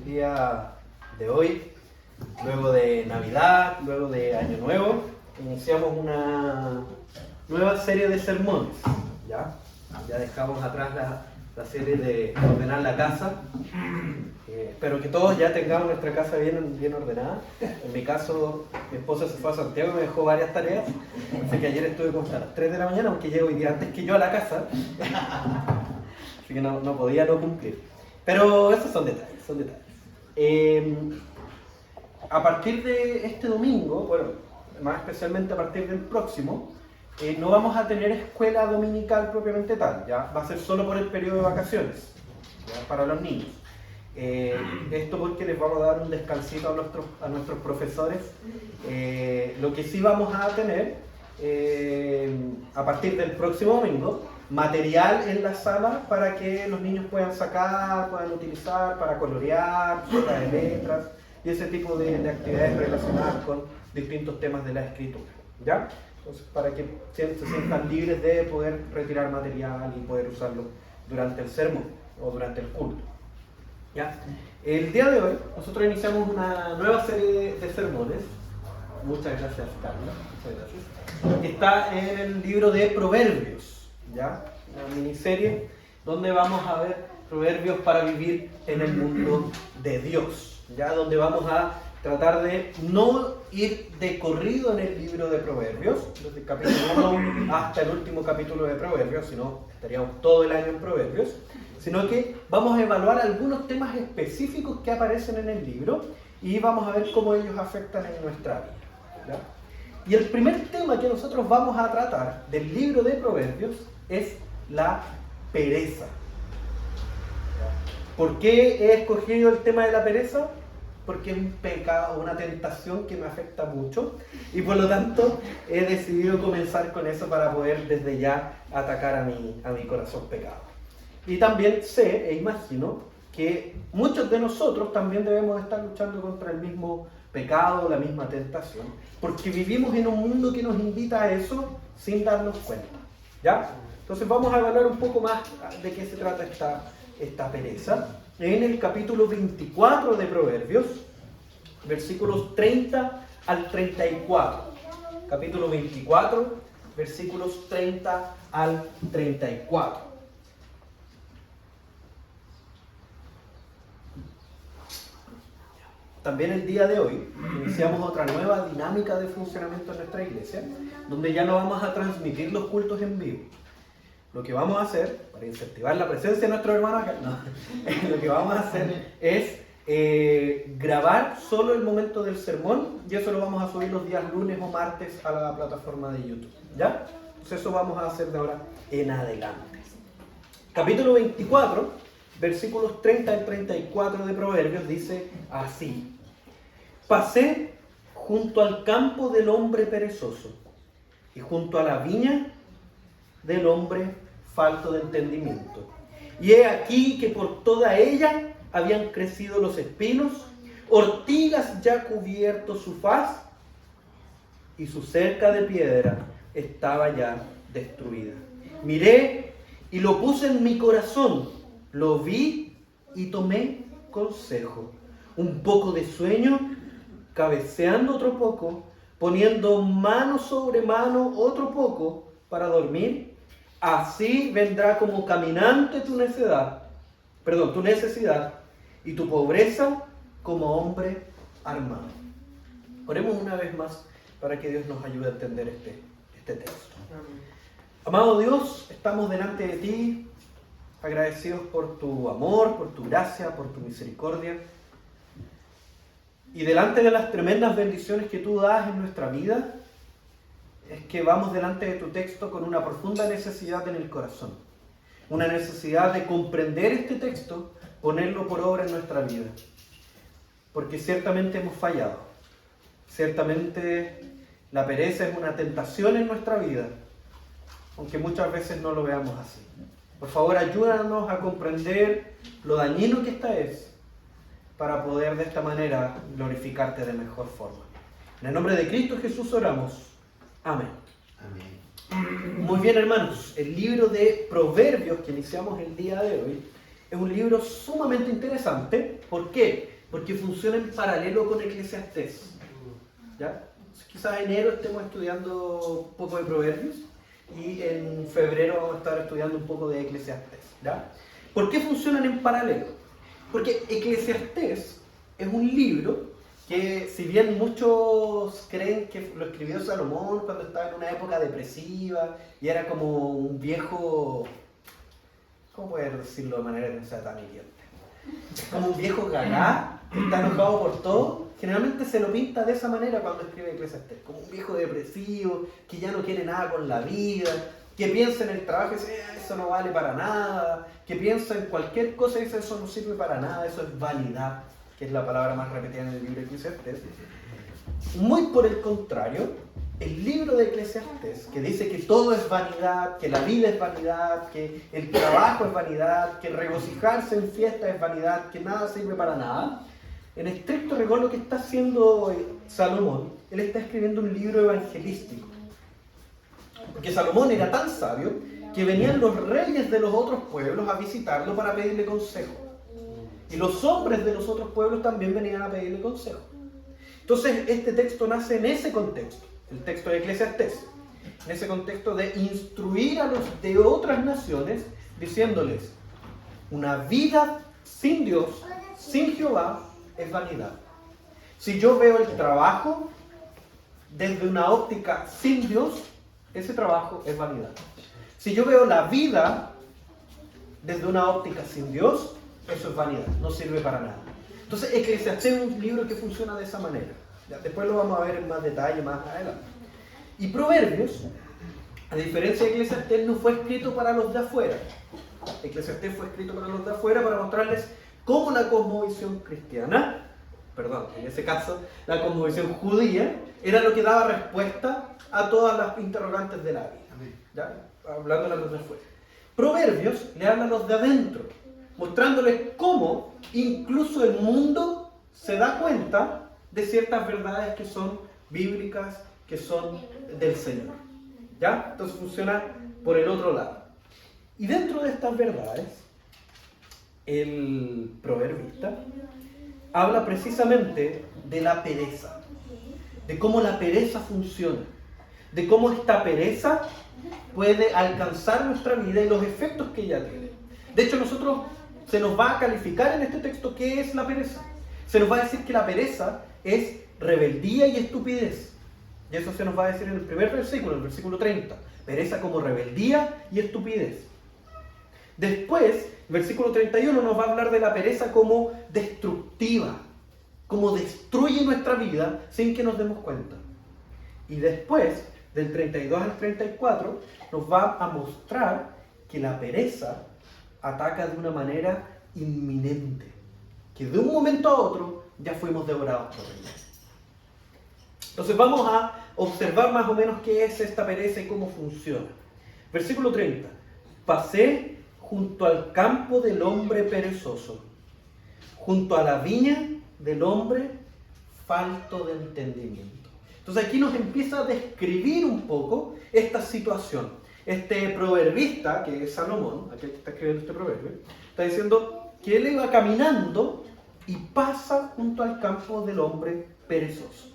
día de hoy, luego de Navidad, luego de Año Nuevo, iniciamos una nueva serie de sermones. Ya dejamos atrás la serie de ordenar la casa. Espero que todos ya tengamos nuestra casa bien ordenada. En mi caso, mi esposa se fue a Santiago y me dejó varias tareas. Así que ayer estuve como hasta las 3 de la mañana, aunque llego hoy día antes que yo a la casa. Así que no podía no cumplir. Pero esos son detalles. A partir de este domingo, bueno, más especialmente a partir del próximo, no vamos a tener escuela dominical propiamente tal, ya va a ser solo por el periodo de vacaciones, ya, para los niños. Esto porque les vamos a dar un descansito a nuestros profesores. Lo que sí vamos a tener a partir del próximo domingo, material en la sala para que los niños puedan sacar, puedan utilizar para colorear, sopa de letras y ese tipo de actividades relacionadas con distintos temas de la escritura, ¿ya? Entonces, para que se sientan libres de poder retirar material y poder usarlo durante el sermón o durante el culto, ¿ya? El día de hoy nosotros iniciamos una nueva serie de sermones. Muchas gracias, Carla. Muchas gracias. Que está en el libro de Proverbios, ¿ya? Una miniserie donde vamos a ver proverbios para vivir en el mundo de Dios, ¿ya? Donde vamos a tratar de no ir de corrido en el libro de Proverbios, desde el capítulo 1 hasta el último capítulo de Proverbios, sino estaríamos todo el año en Proverbios, sino que vamos a evaluar algunos temas específicos que aparecen en el libro y vamos a ver cómo ellos afectan en nuestra vida, ¿ya? Y el primer tema que nosotros vamos a tratar del libro de Proverbios es la pereza. ¿Por qué he escogido el tema de la pereza? Porque es un pecado, una tentación que me afecta mucho y por lo tanto he decidido comenzar con eso para poder desde ya atacar a mi corazón pecado. Y también sé e imagino que muchos de nosotros también debemos estar luchando contra el mismo pecado, la misma tentación, porque vivimos en un mundo que nos invita a eso sin darnos cuenta, ¿ya? Entonces vamos a evaluar un poco más de qué se trata esta pereza en el capítulo 24 de Proverbios, versículos 30 al 34. Capítulo 24, versículos 30 al 34. También el día de hoy iniciamos otra nueva dinámica de funcionamiento en nuestra iglesia, donde ya no vamos a transmitir los cultos en vivo. Lo que vamos a hacer, para incentivar la presencia de nuestros hermanos acá, lo que vamos a hacer es grabar solo el momento del sermón y eso lo vamos a subir los días lunes o martes a la plataforma de YouTube, ¿ya? Entonces eso vamos a hacer de ahora en adelante. Capítulo 24, versículos 30 al 34 de Proverbios dice así: Pasé junto al campo del hombre perezoso y junto a la viña del hombre falto de entendimiento. Y he aquí que por toda ella habían crecido los espinos, ortigas ya cubierto su faz, y su cerca de piedra estaba ya destruida. Miré y lo puse en mi corazón, lo vi y tomé consejo. Un poco de sueño, cabeceando otro poco, poniendo mano sobre mano otro poco para dormir. Así vendrá como caminante tu necesidad, y tu pobreza como hombre armado. Oremos una vez más para que Dios nos ayude a entender este texto. Amado Dios, estamos delante de ti, agradecidos por tu amor, por tu gracia, por tu misericordia. Y delante de las tremendas bendiciones que tú das en nuestra vida, es que vamos delante de tu texto con una profunda necesidad en el corazón. Una necesidad de comprender este texto, ponerlo por obra en nuestra vida. Porque ciertamente hemos fallado. Ciertamente la pereza es una tentación en nuestra vida, aunque muchas veces no lo veamos así. Por favor, ayúdanos a comprender lo dañino que esta es, para poder de esta manera glorificarte de mejor forma. En el nombre de Cristo Jesús oramos. Amén. Amén. Muy bien, hermanos, el libro de Proverbios que iniciamos el día de hoy es un libro sumamente interesante. ¿Por qué? porque funciona en paralelo con Eclesiastés. ¿Ya? Quizás en enero estemos estudiando un poco de Proverbios y en febrero vamos a estar estudiando un poco de Eclesiastés. ¿Ya? ¿Por qué funcionan en paralelo? Porque Eclesiastés es un libro que, si bien muchos creen que lo escribió Salomón cuando estaba en una época depresiva y era como un viejo, ¿cómo poder decirlo de manera que no sea tan hiriente? Como un viejo gaga que está enojado por todo. Generalmente se lo pinta de esa manera cuando escribe Eclesiastés, como un viejo depresivo, que ya no quiere nada con la vida, que piensa en el trabajo y dice, eso no vale para nada, que piensa en cualquier cosa y dice, eso no sirve para nada, eso es vanidad, que es la palabra más repetida en el libro de Eclesiastés. Muy por el contrario, el libro de Eclesiastés, que dice que todo es vanidad, que la vida es vanidad, que el trabajo es vanidad, que regocijarse en fiesta es vanidad, que nada sirve para nada, en estricto rigor lo que está haciendo Salomón, él está escribiendo un libro evangelístico. Porque Salomón era tan sabio que venían los reyes de los otros pueblos a visitarlo para pedirle consejo. Y los hombres de los otros pueblos también venían a pedirle consejo. Entonces este texto nace en ese contexto, el texto de Eclesiastés, en ese contexto de instruir a los de otras naciones, diciéndoles, una vida sin Dios, sin Jehová, es vanidad. Si yo veo el trabajo desde una óptica sin Dios, ese trabajo es vanidad. Si yo veo la vida desde una óptica sin Dios, eso es vanidad, no sirve para nada. Entonces, Eclesiastés es un libro que funciona de esa manera. Ya, después lo vamos a ver en más detalle más adelante. Y Proverbios, a diferencia de Eclesiastés, no fue escrito para los de afuera. Eclesiastés fue escrito para los de afuera para mostrarles cómo la cosmovisión cristiana, en ese caso, la cosmovisión judía, era lo que daba respuesta a todas las interrogantes de la vida. ¿Ya? Hablando a los de afuera. Proverbios le habla a los de adentro, mostrándoles cómo incluso el mundo se da cuenta de ciertas verdades que son bíblicas, que son del Señor. ¿Ya? Entonces funciona por el otro lado. Y dentro de estas verdades, el proverbista habla precisamente de la pereza, de cómo la pereza funciona, de cómo esta pereza puede alcanzar nuestra vida y los efectos que ella tiene. De hecho, se nos va a calificar en este texto qué es la pereza. Se nos va a decir que la pereza es rebeldía y estupidez. Y eso se nos va a decir en el primer versículo, el versículo 30. Pereza como rebeldía y estupidez. Después, versículo 31 nos va a hablar de la pereza como destructiva, como destruye nuestra vida sin que nos demos cuenta. Y después, del 32 al 34, nos va a mostrar que la pereza ataca de una manera inminente, que de un momento a otro ya fuimos devorados por ella. Entonces vamos a observar más o menos qué es esta pereza y cómo funciona. Versículo 30. Pasé junto al campo del hombre perezoso, junto a la viña del hombre falto de entendimiento. Entonces aquí nos empieza a describir un poco esta situación. Este proverbista, que es Salomón, aquel que está escribiendo este proverbio, está diciendo que él iba caminando y pasa junto al campo del hombre perezoso.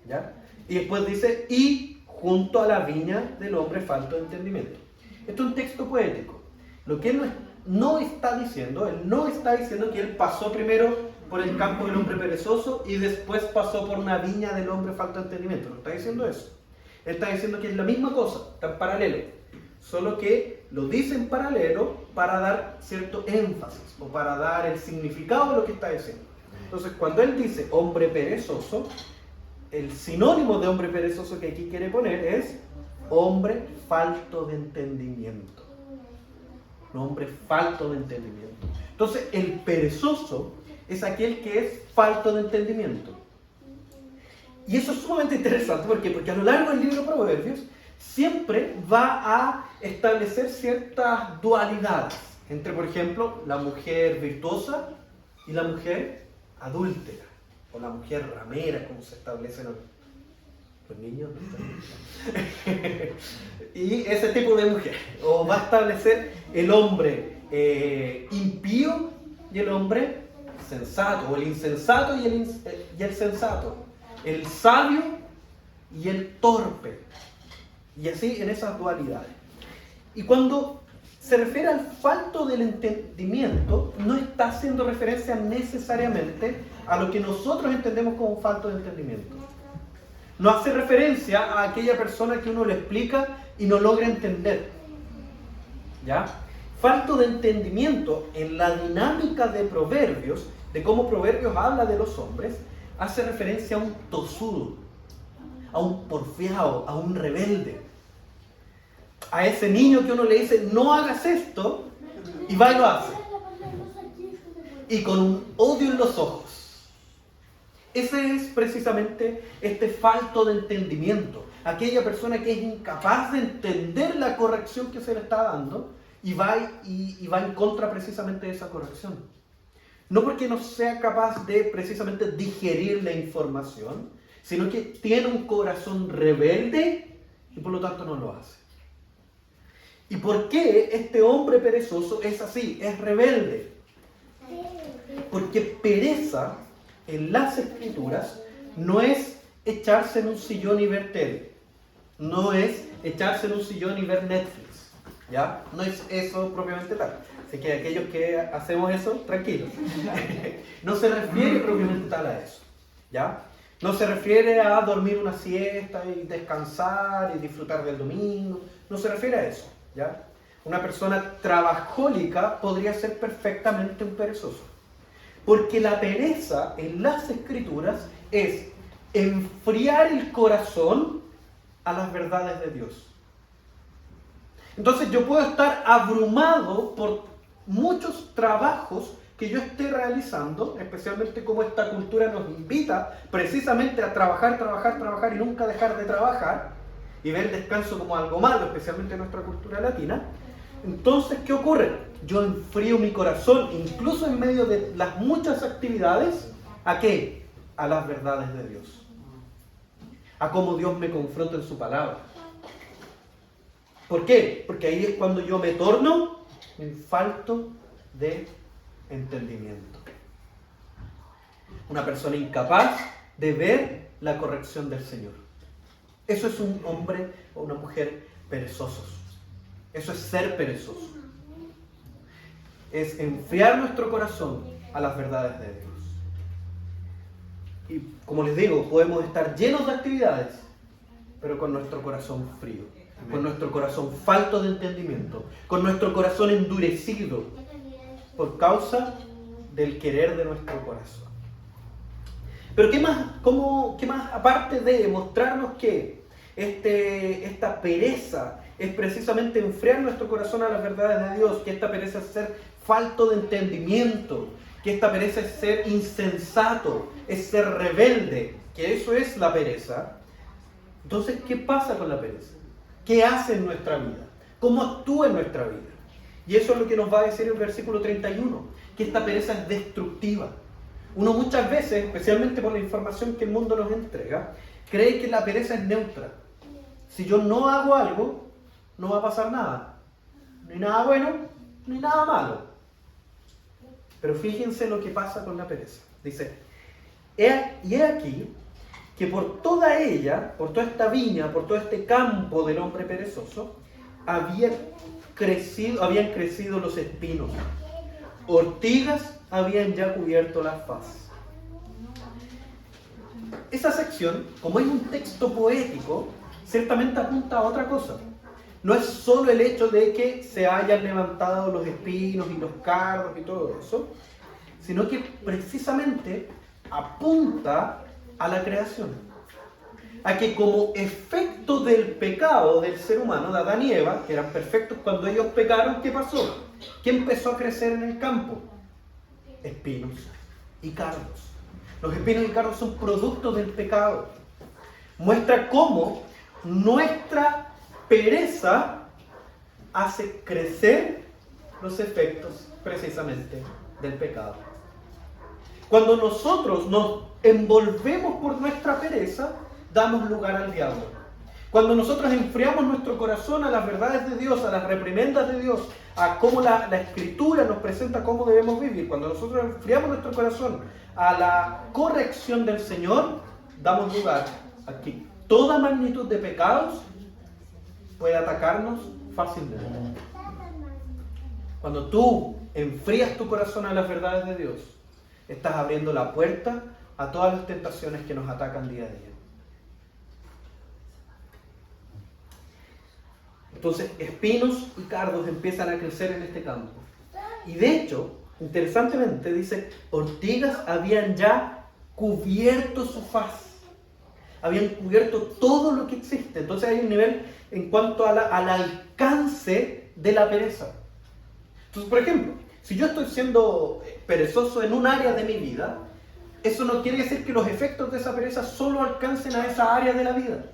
¿Ya? Y después dice, y junto a la viña del hombre falto de entendimiento. Esto es un texto poético. Lo que él no está diciendo, él no está diciendo que él pasó primero por el campo del hombre perezoso y después pasó por una viña del hombre falto de entendimiento. No está diciendo eso. Él está diciendo que es la misma cosa, está en paralelo. Solo que lo dice en paralelo para dar cierto énfasis o para dar el significado de lo que está diciendo. Entonces, cuando él dice hombre perezoso, el sinónimo de hombre perezoso que aquí quiere poner es hombre falto de entendimiento. Un hombre falto de entendimiento. Entonces, el perezoso es aquel que es falto de entendimiento. Y eso es sumamente interesante. ¿Por qué? Porque a lo largo del libro de Proverbios siempre va a establecer ciertas dualidades entre, por ejemplo, la mujer virtuosa y la mujer adúltera, o la mujer ramera, como se establece en los niños. Y ese tipo de mujer. O va a establecer el hombre impío y el hombre insensato, o el insensato y el sensato, el sabio y el torpe, y así en esas dualidades. Y cuando se refiere al falto del entendimiento, no está haciendo referencia necesariamente a lo que nosotros entendemos como falto de entendimiento. No hace referencia a aquella persona que uno le explica y no logra entender. ¿Ya? Falto de entendimiento en la dinámica de Proverbios, de cómo Proverbios habla de los hombres, hace referencia a un tosudo, a un porfiado, a un rebelde. A ese niño que uno le dice, no hagas esto, y va y lo hace. Y con un odio en los ojos. Ese es precisamente este falto de entendimiento. Aquella persona que es incapaz de entender la corrección que se le está dando y va en contra precisamente de esa corrección. No porque no sea capaz de precisamente digerir la información, sino que tiene un corazón rebelde y por lo tanto no lo hace. ¿Y por qué este hombre perezoso es así? Es rebelde. Porque pereza en las Escrituras no es echarse en un sillón y ver tele. No es echarse en un sillón y ver Netflix. ¿Ya? No es eso propiamente tal. Así que aquellos que hacemos eso, tranquilos. No se refiere propiamente tal a eso. ¿Ya? No se refiere a dormir una siesta y descansar y disfrutar del domingo. No se refiere a eso. ¿Ya? Una persona trabajólica podría ser perfectamente un perezoso. Porque la pereza en las Escrituras es enfriar el corazón a las verdades de Dios. Entonces yo puedo estar abrumado por muchos trabajos que yo esté realizando, especialmente como esta cultura nos invita precisamente a trabajar y nunca dejar de trabajar, y ver el descanso como algo malo, especialmente en nuestra cultura latina. Entonces, ¿qué ocurre? Yo enfrío mi corazón, incluso en medio de las muchas actividades, ¿a qué? A las verdades de Dios. A cómo Dios me confronta en su palabra. ¿Por qué? Porque ahí es cuando yo me torno en falto de entendimiento. Una persona incapaz de ver la corrección del Señor. Eso es un hombre o una mujer perezosos. Eso es ser perezoso. Es enfriar nuestro corazón a las verdades de Dios. Y como les digo, podemos estar llenos de actividades, pero con nuestro corazón frío, con nuestro corazón falto de entendimiento, con nuestro corazón endurecido por causa del querer de nuestro corazón. Pero ¿qué más aparte de mostrarnos que esta pereza es precisamente enfriar nuestro corazón a las verdades de Dios, que esta pereza es ser falto de entendimiento, que esta pereza es ser insensato, es ser rebelde, que eso es la pereza? Entonces, ¿qué pasa con la pereza? ¿Qué hace en nuestra vida? ¿Cómo actúa en nuestra vida? Y eso es lo que nos va a decir el versículo 31, que esta pereza es destructiva. Uno muchas veces, especialmente por la información que el mundo nos entrega, cree que la pereza es neutra. Si yo no hago algo, no va a pasar nada. Ni nada bueno, ni nada malo. Pero fíjense lo que pasa con la pereza. Dice, y he aquí que por toda ella, por toda esta viña, por todo este campo del hombre perezoso, habían crecido los espinos. Ortigas habían ya cubierto la faz. Esa sección, como es un texto poético, ciertamente apunta a otra cosa. No es solo el hecho de que se hayan levantado los espinos y los cardos y todo eso, sino que precisamente apunta a la creación. A que como efecto del pecado del ser humano, de Adán y Eva, que eran perfectos cuando ellos pecaron, ¿qué pasó? ¿Qué empezó a crecer en el campo? Espinos y cardos. Los espinos y cardos son productos del pecado. Muestra cómo nuestra pereza hace crecer los efectos precisamente del pecado. Cuando nosotros nos envolvemos por nuestra pereza, damos lugar al diablo. Cuando nosotros enfriamos nuestro corazón a las verdades de Dios, a las reprimendas de Dios, a cómo la Escritura nos presenta cómo debemos vivir, cuando nosotros enfriamos nuestro corazón a la corrección del Señor, damos lugar a que toda magnitud de pecados puede atacarnos fácilmente. Cuando tú enfrías tu corazón a las verdades de Dios, estás abriendo la puerta a todas las tentaciones que nos atacan día a día. Entonces, espinos y cardos empiezan a crecer en este campo. Y de hecho, interesantemente, dice, ortigas habían ya cubierto su faz. Habían cubierto todo lo que existe. Entonces hay un nivel en cuanto al alcance de la pereza. Entonces, por ejemplo, si yo estoy siendo perezoso en un área de mi vida, eso no quiere decir que los efectos de esa pereza solo alcancen a esa área de la vida,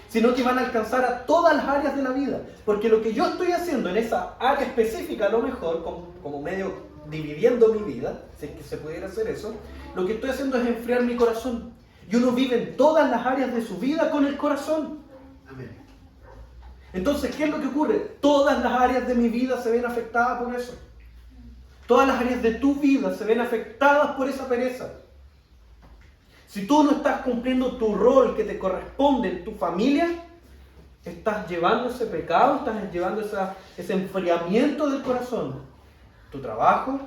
sino que van a alcanzar a todas las áreas de la vida. Porque lo que yo estoy haciendo en esa área específica, a lo mejor, como medio dividiendo mi vida, si es que se pudiera hacer eso, lo que estoy haciendo es enfriar mi corazón. Y uno vive en todas las áreas de su vida con el corazón. Amén. Entonces, ¿qué es lo que ocurre? Todas las áreas de mi vida se ven afectadas por eso. Todas las áreas de tu vida se ven afectadas por esa pereza. Si tú no estás cumpliendo tu rol que te corresponde en tu familia, estás llevando ese pecado, estás llevando ese enfriamiento del corazón. Tu trabajo,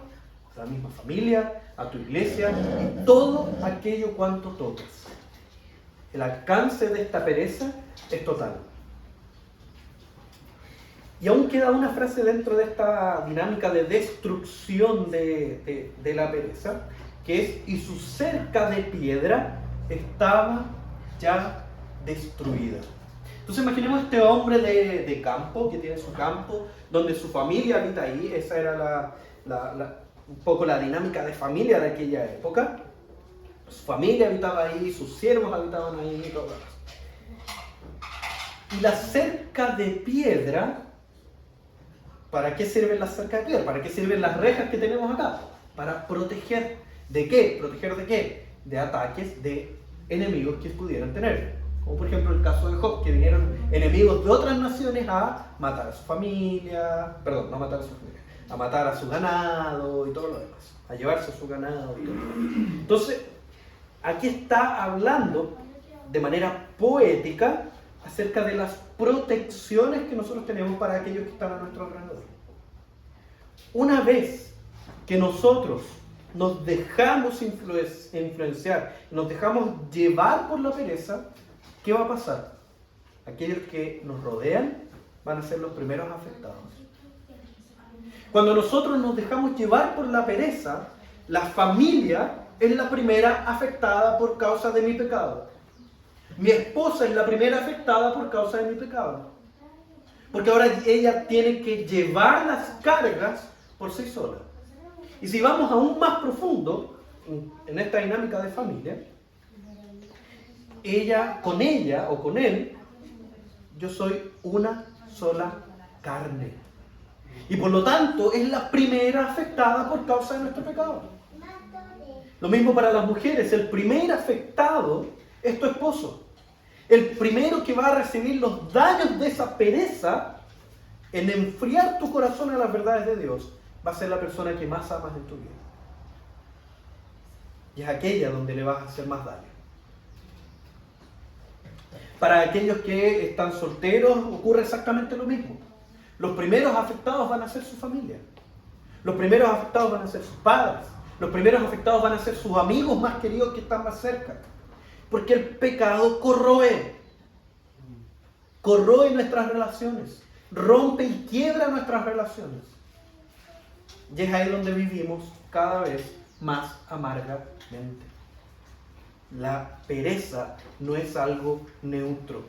la misma familia, a tu iglesia y todo aquello cuanto tocas. El alcance de esta pereza es total. Y aún queda una frase dentro de esta dinámica de destrucción de la pereza, que es, y su cerca de piedra estaba ya destruida. Entonces imaginemos este hombre de campo, que tiene su campo, donde su familia habita ahí. Esa era un poco la dinámica de familia de aquella época. Su familia habitaba ahí, sus siervos habitaban ahí y todo eso. Y la cerca de piedra, ¿para qué sirven las cercas de piedra? ¿Para qué sirven las rejas que tenemos acá? Para proteger. ¿De qué? ¿Proteger de qué? De ataques de enemigos que pudieran tener. Como por ejemplo el caso de Job, que vinieron enemigos de otras naciones a matar a su familia, perdón, no a matar a su familia, a matar a su ganado y todo lo demás, a llevarse a su ganado y todo lo demás. Entonces, aquí está hablando de manera poética acerca de las protecciones que nosotros tenemos para aquellos que están a nuestro alrededor. Una vez que nosotros nos dejamos influenciar, nos dejamos llevar por la pereza, ¿qué va a pasar? Aquellos que nos rodean van a ser los primeros afectados. Cuando nosotros nos dejamos llevar por la pereza, la familia es la primera afectada por causa de mi pecado. Mi esposa es la primera afectada por causa de mi pecado. Porque ahora ella tiene que llevar las cargas por sí sola. Y si vamos aún más profundo en esta dinámica de familia, con ella o con él, yo soy una sola carne. Y por lo tanto es la primera afectada por causa de nuestro pecado. Lo mismo para las mujeres, el primer afectado es tu esposo. El primero que va a recibir los daños de esa pereza en enfriar tu corazón a las verdades de Dios va a ser la persona que más amas en tu vida. Y es aquella donde le vas a hacer más daño. Para aquellos que están solteros ocurre exactamente lo mismo. Los primeros afectados van a ser su familia. Los primeros afectados van a ser sus padres. Los primeros afectados van a ser sus amigos más queridos que están más cerca. Porque el pecado corroe nuestras relaciones, rompe y quiebra nuestras relaciones. Y es ahí donde vivimos cada vez más amargamente. La pereza no es algo neutro,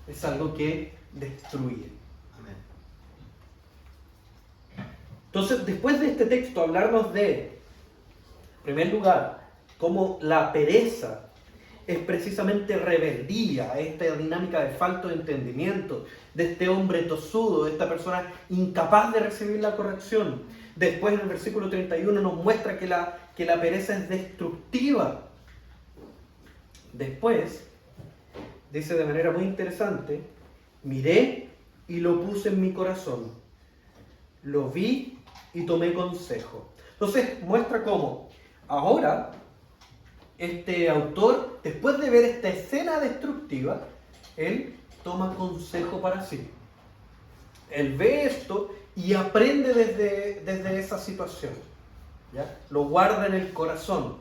es algo que destruye. Amén. Entonces, después de este texto, hablarnos de, en primer lugar, cómo la pereza es precisamente rebeldía, esta dinámica de falta de entendimiento, de este hombre tosudo, de esta persona incapaz de recibir la corrección. Después en el versículo 31 nos muestra que la pereza es destructiva. Después dice de manera muy interesante, miré y lo puse en mi corazón, lo vi y tomé consejo. Entonces muestra cómo ahora este autor, después de ver esta escena destructiva, él toma consejo para sí. Él ve esto y aprende desde esa situación, ¿ya? Lo guarda en el corazón.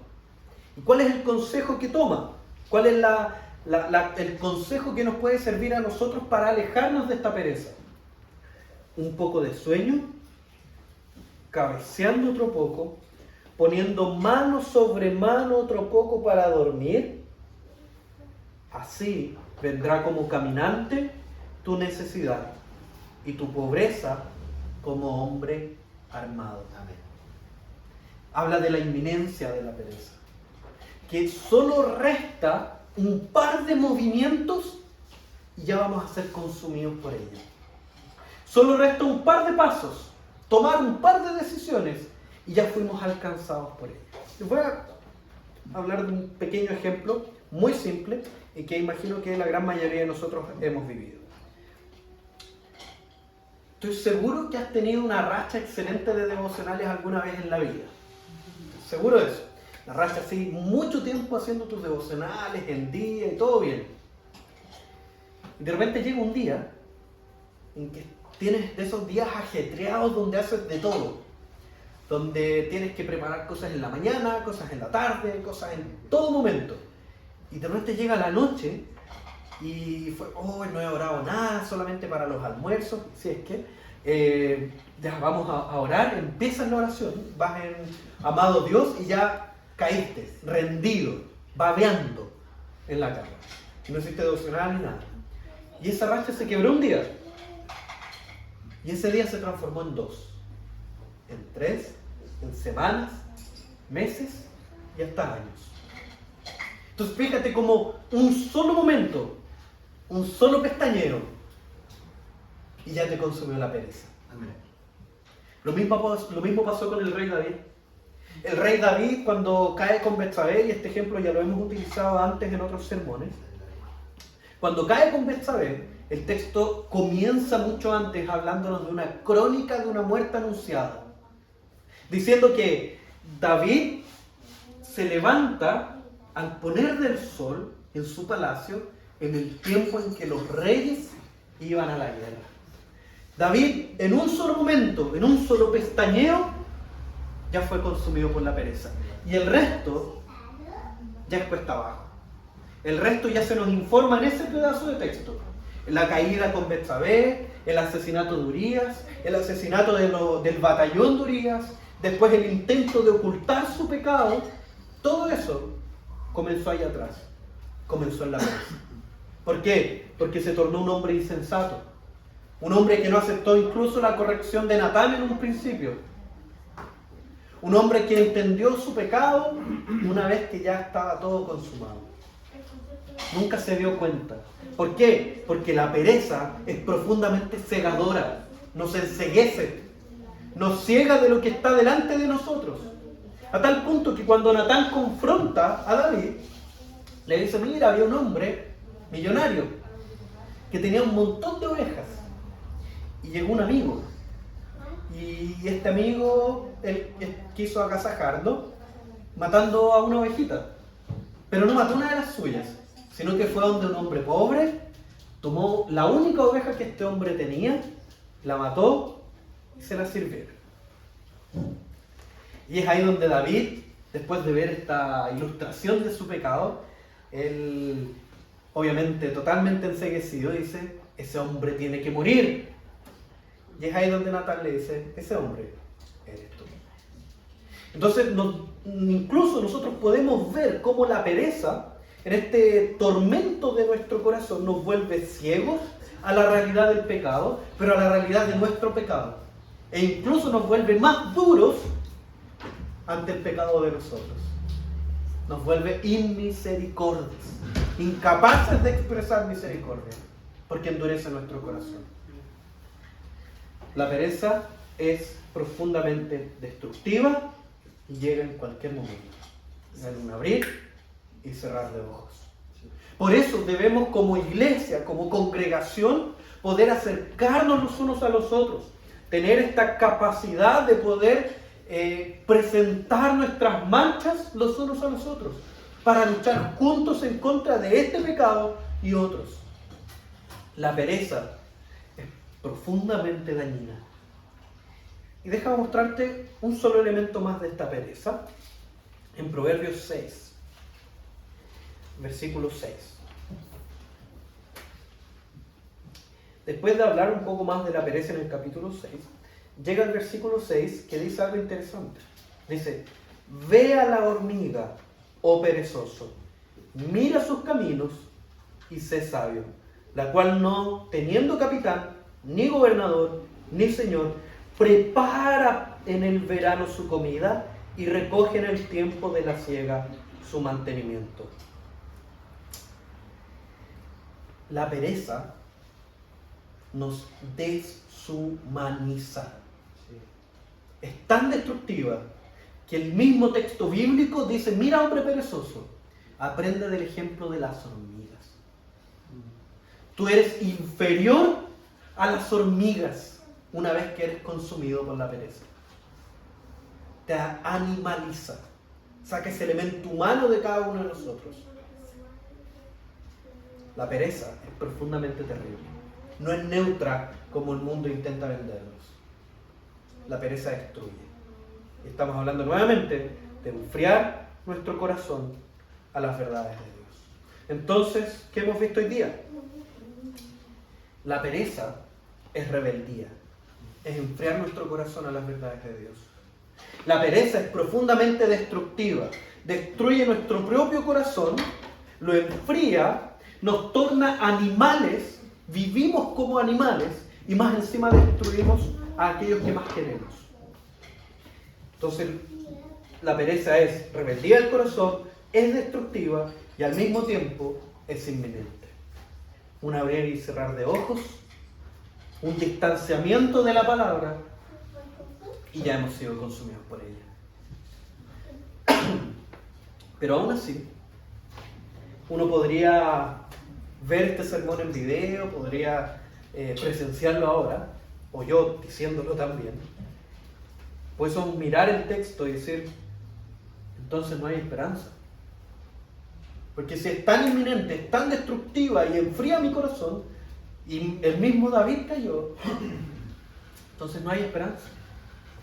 ¿Y cuál es el consejo que toma? ¿Cuál es el consejo que nos puede servir a nosotros para alejarnos de esta pereza? Un poco de sueño, cabeceando otro poco, poniendo mano sobre mano otro poco para dormir. Así vendrá como caminante tu necesidad y tu pobreza como hombre armado. Amén. Habla de la inminencia de la pereza, que solo resta un par de movimientos y ya vamos a ser consumidos por ella. Solo resta un par de pasos, tomar un par de decisiones y ya fuimos alcanzados por ella. Les voy a hablar de un pequeño ejemplo muy simple y que imagino que la gran mayoría de nosotros hemos vivido. Estoy seguro que has tenido una racha excelente de devocionales alguna vez en la vida. Seguro de eso. La racha así, mucho tiempo haciendo tus devocionales, en día y todo bien. Y de repente llega un día en que tienes de esos días ajetreados donde haces de todo. Donde tienes que preparar cosas en la mañana, cosas en la tarde, cosas en todo momento. Y de repente llega la noche y no he orado nada, solamente para los almuerzos, si es que ya vamos a orar, empiezas la oración, vas en amado Dios y ya caíste, rendido, babeando en la cama. No hiciste devocional ni nada. Y esa racha se quebró un día. Y ese día se transformó en 2, en 3, en semanas, meses y hasta años. Entonces fíjate como un solo momento, un solo pestañeo, y ya te consumió la pereza. Amén. Lo mismo pasó con el rey David. El rey David, cuando cae con Betsabé, y este ejemplo ya lo hemos utilizado antes en otros sermones, cuando cae con Betsabé, el texto comienza mucho antes hablándonos de una crónica de una muerte anunciada, diciendo que David se levanta al poner del sol en su palacio en el tiempo en que los reyes iban a la guerra. David, en un solo momento, en un solo pestañeo, ya fue consumido por la pereza. Y el resto ya es cuesta abajo. El resto ya se nos informa en ese pedazo de texto. La caída con Betsabé, el asesinato de Urías, el asesinato del batallón de Urías, después el intento de ocultar su pecado. Todo eso comenzó ahí atrás. Comenzó en la pereza. ¿Por qué? Porque se tornó un hombre insensato. Un hombre que no aceptó incluso la corrección de Natán en un principio. Un hombre que entendió su pecado una vez que ya estaba todo consumado. Nunca se dio cuenta. ¿Por qué? Porque la pereza es profundamente cegadora. Nos enceguece. Nos ciega de lo que está delante de nosotros. A tal punto que cuando Natán confronta a David, le dice, mira, había un hombre millonario que tenía un montón de ovejas. Y llegó un amigo. Y este amigo él quiso agasajarlo matando a una ovejita. Pero no mató una de las suyas, sino que fue donde un hombre pobre, tomó la única oveja que este hombre tenía, la mató y se la sirvieron. Y es ahí donde David, después de ver esta ilustración de su pecado, él, obviamente totalmente enceguecido, dice, ese hombre tiene que morir. Y es ahí donde Natán le dice, ese hombre eres tú. Entonces, incluso nosotros podemos ver cómo la pereza, en este tormento de nuestro corazón, nos vuelve ciegos a la realidad del pecado, pero a la realidad de nuestro pecado. E incluso nos vuelve más duros ante el pecado de nosotros. Nos vuelve inmisericordios, incapaces de expresar misericordia, porque endurece nuestro corazón. La pereza es profundamente destructiva y llega en cualquier momento, en un abrir y cerrar de ojos. Por eso debemos como iglesia, como congregación, poder acercarnos los unos a los otros, tener esta capacidad de poder presentar nuestras manchas los unos a los otros, para luchar juntos en contra de este pecado y otros. La pereza es profundamente dañina. Y déjame mostrarte un solo elemento más de esta pereza en Proverbios 6, versículo 6. Después de hablar un poco más de la pereza en el capítulo 6, llega el versículo 6 que dice algo interesante. Dice: ve a la hormiga, oh perezoso, mira sus caminos y sé sabio, la cual no teniendo capitán, ni gobernador, ni señor, prepara en el verano su comida y recoge en el tiempo de la siega su mantenimiento. La pereza nos deshumaniza. Es tan destructiva que el mismo texto bíblico dice: mira, hombre perezoso, aprende del ejemplo de las hormigas. Tú eres inferior a las hormigas una vez que eres consumido por la pereza. Te animaliza, saca ese elemento humano de cada uno de nosotros. La pereza es profundamente terrible. No es neutra como el mundo intenta vendernos. La pereza destruye. Estamos hablando nuevamente de enfriar nuestro corazón a las verdades de Dios. Entonces, ¿qué hemos visto hoy día? La pereza es rebeldía, es enfriar nuestro corazón a las verdades de Dios. La pereza es profundamente destructiva, destruye nuestro propio corazón, lo enfría, nos torna animales, vivimos como animales y más encima destruimos a aquellos que más queremos. Entonces, la pereza es rebeldía del corazón, es destructiva y al mismo tiempo es inminente. Un abrir y cerrar de ojos, un distanciamiento de la palabra y ya hemos sido consumidos por ella. Pero aún así, uno podría ver este sermón en video, podría presenciarlo ahora, o yo diciéndolo también. Puedes mirar el texto y decir: entonces no hay esperanza. Porque si es tan inminente, es tan destructiva y enfría mi corazón, y el mismo David cayó, entonces no hay esperanza.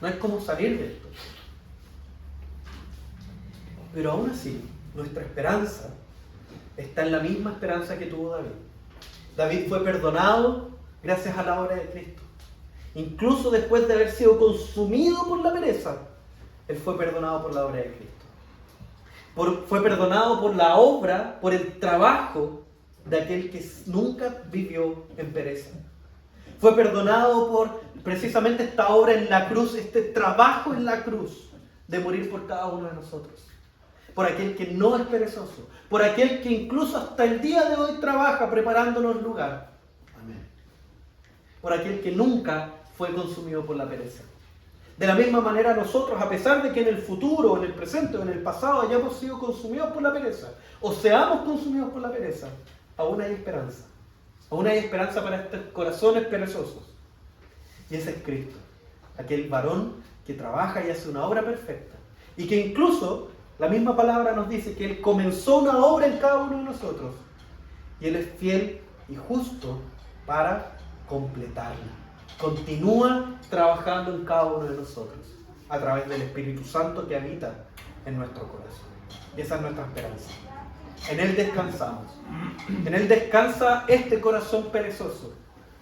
No hay cómo salir de esto. Pero aún así, nuestra esperanza está en la misma esperanza que tuvo David. David fue perdonado gracias a la obra de Cristo. Incluso después de haber sido consumido por la pereza, él fue perdonado por la obra de Cristo. Fue perdonado por la obra, por el trabajo de aquel que nunca vivió en pereza. Fue perdonado por precisamente esta obra en la cruz, este trabajo en la cruz de morir por cada uno de nosotros. Por aquel que no es perezoso, por aquel que incluso hasta el día de hoy trabaja preparándonos lugar. Amén. Por aquel que nunca fue consumido por la pereza. De la misma manera nosotros, a pesar de que en el futuro, en el presente o en el pasado hayamos sido consumidos por la pereza, o seamos consumidos por la pereza, aún hay esperanza. Aún hay esperanza para estos corazones perezosos. Y ese es Cristo, aquel varón que trabaja y hace una obra perfecta. Y que incluso la misma palabra nos dice que Él comenzó una obra en cada uno de nosotros. Y Él es fiel y justo para completarla. Continúa trabajando en cada uno de nosotros a través del Espíritu Santo que habita en nuestro corazón. Y esa es nuestra esperanza. En Él descansamos. En Él descansa este corazón perezoso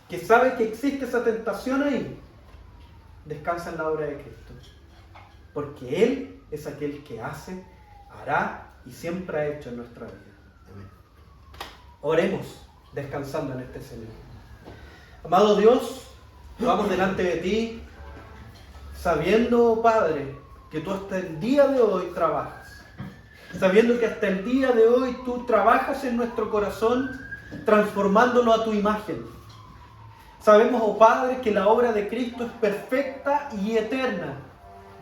que sabe que existe esa tentación ahí. Descansa en la obra de Cristo. Porque Él es aquel que hace, hará y siempre ha hecho en nuestra vida. Amén. Oremos descansando en este Señor. Amado Dios, vamos delante de ti, sabiendo, Padre, que tú hasta el día de hoy trabajas. Sabiendo que hasta el día de hoy tú trabajas en nuestro corazón, transformándolo a tu imagen. Sabemos, oh Padre, que la obra de Cristo es perfecta y eterna.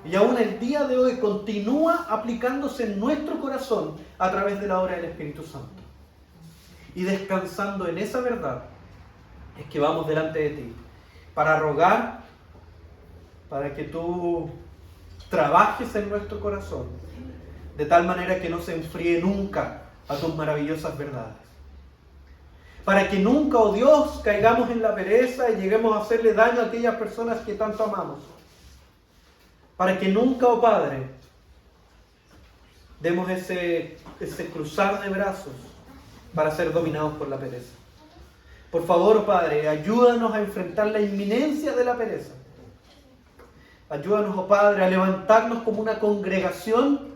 Y aún el día de hoy continúa aplicándose en nuestro corazón a través de la obra del Espíritu Santo. y descansando en esa verdad, es que vamos delante de ti para rogar, para que tú trabajes en nuestro corazón, de tal manera que no se enfríe nunca a tus maravillosas verdades. Para que nunca, oh Dios, caigamos en la pereza y lleguemos a hacerle daño a aquellas personas que tanto amamos. Para que nunca, oh Padre, demos ese cruzar de brazos para ser dominados por la pereza. Por favor, oh Padre, ayúdanos a enfrentar la inminencia de la pereza. Ayúdanos, oh Padre, a levantarnos como una congregación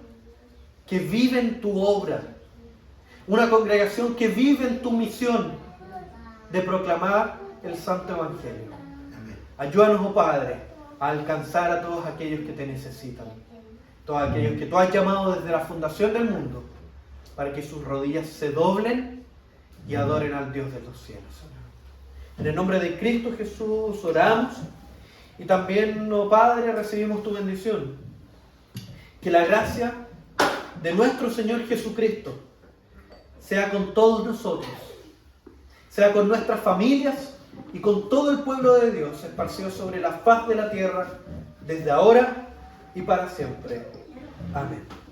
que vive en tu obra. Una congregación que vive en tu misión de proclamar el Santo Evangelio. Ayúdanos, oh Padre, a alcanzar a todos aquellos que te necesitan. Todos aquellos que tú has llamado desde la fundación del mundo, para que sus rodillas se doblen y adoren al Dios de los cielos. En el nombre de Cristo Jesús oramos y también, oh Padre, recibimos tu bendición. Que la gracia de nuestro Señor Jesucristo sea con todos nosotros, sea con nuestras familias y con todo el pueblo de Dios esparcido sobre la faz de la tierra, desde ahora y para siempre. Amén.